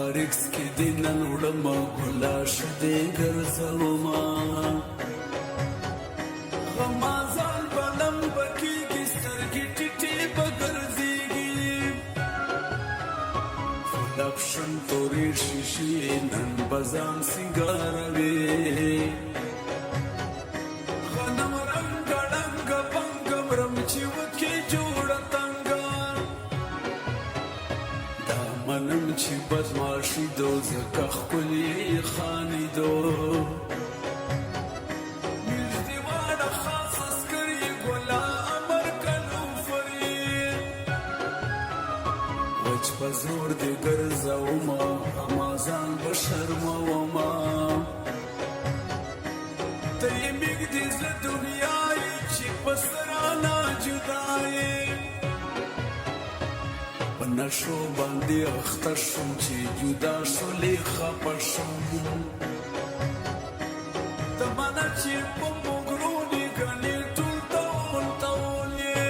مارکس کې دې نن وړمه ګلاش دې ګرځومه غمازان به لمبه کېږي سترګې ټیټې به ګرځېږي فلپشن تورې شیشې نن به ځان سینګاروي غنم رنګه ړنګه بنګه مرم چې وکې جوړه تنګه دا منم چې بدماشي دو ځکه ښکلې خانیدو په زور دې ګرځومه غمازان به شرمومه ته یې مږدې زړه دنیا یې چې په سرانه جدا یې په نشو باندې اخته شوم چې جدا شولې خفه شوم ته منه چې په موږرونې ګڼې ټول ډول ډول یې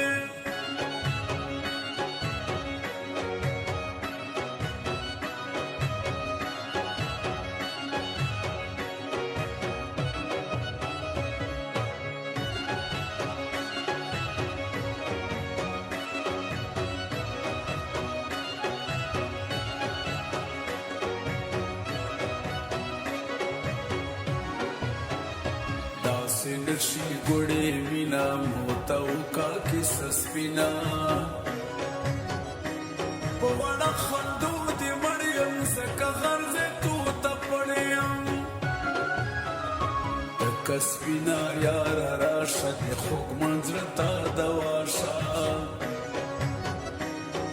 نشي ګوړې وینا موته وکا کیسه سپینا په وړه خندو دې مړ یم ځکه غرضې توته پړ یم لکه سپینا یاره راشه دې خوږمن زړه ته دوا شه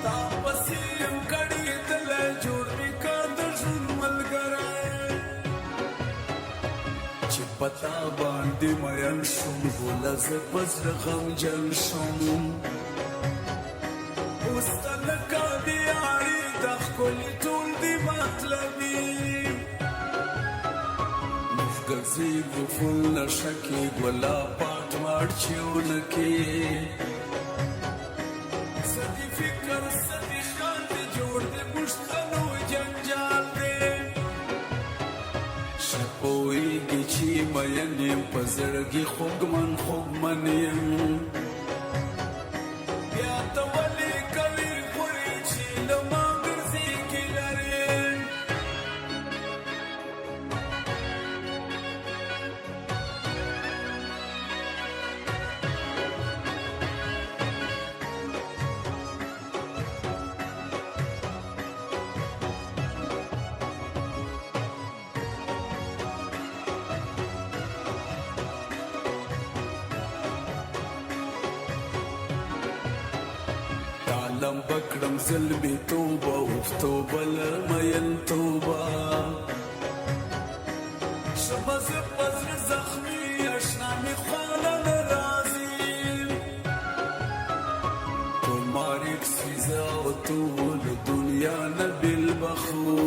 تا پسې یم کړېدلی جوړ مې کړ د ژوند ملګری چې پتا باندې مین شوم ګوله زه په زړه غمجن شوم اوس ته لکه د یاري دا ښکلي ټول دي مطلبي موږ ګرځېږو فل نشه کې ګوله پاټ ماټ چیونه کې څه دې فکر څه دې خیال دې جوړ دې پوښتنو جنجال دی پوهېږي چې مین یم په زړګي خوږمن یم بیا ته ولې کوې غورې چې له ما ګرځېږي لرې لم بکړم ظلمي توبه اوف توبه لمین توبه شمه زه په زړه زخمي اشنا مې خواله نه راځي ټول مارکس فیضه او ټول دنیا نه بېلبخو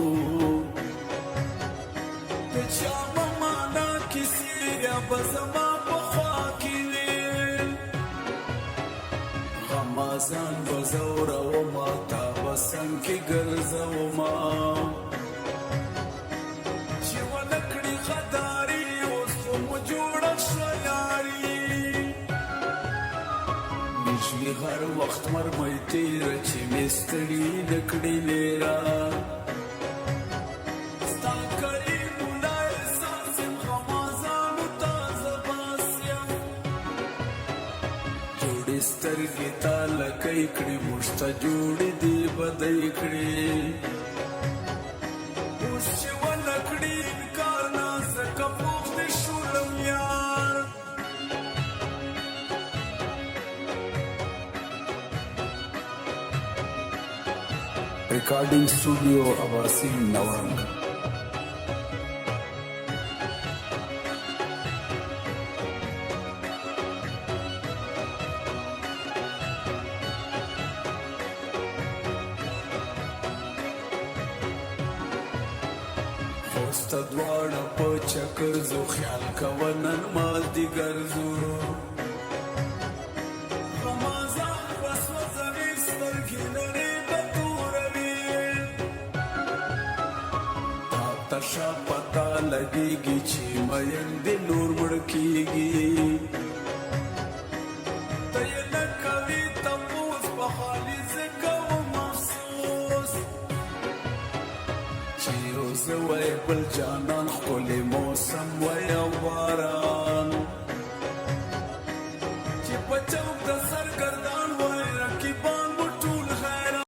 د چا به معنا کیسې یا به زما په خوا کې غمازان بزورومه تا به څنګ کې ګرځومه چې ونه کړي غداري اوس خو مو جوړه شوه یاري نږدې هر وخت مرمۍ تېره چې مې ستړي نه کړي لیره ستا کړي مولا احساس یم غمازانو ته زه بس یم جوړې سترګې تا لکۍ کړي موږ ته جوړې دي بدۍ کړي اوس چې ونه کړي انکار نه ځکه پوخ دې شولم یار ریکارډینګ سټوډیو اباسین نورنګ خوسته دواړه په چکر زو خیال کوه نن مازدیګر زو غمازان به سوځوي سترګې لرې به توروي شا پتا لګيږي چې مین دې نور مړ کیږي ته یې نه کوي تپوس په خالي زه کوم افسوس چې اوس وای بل جانان ښکلی موسم وای او باران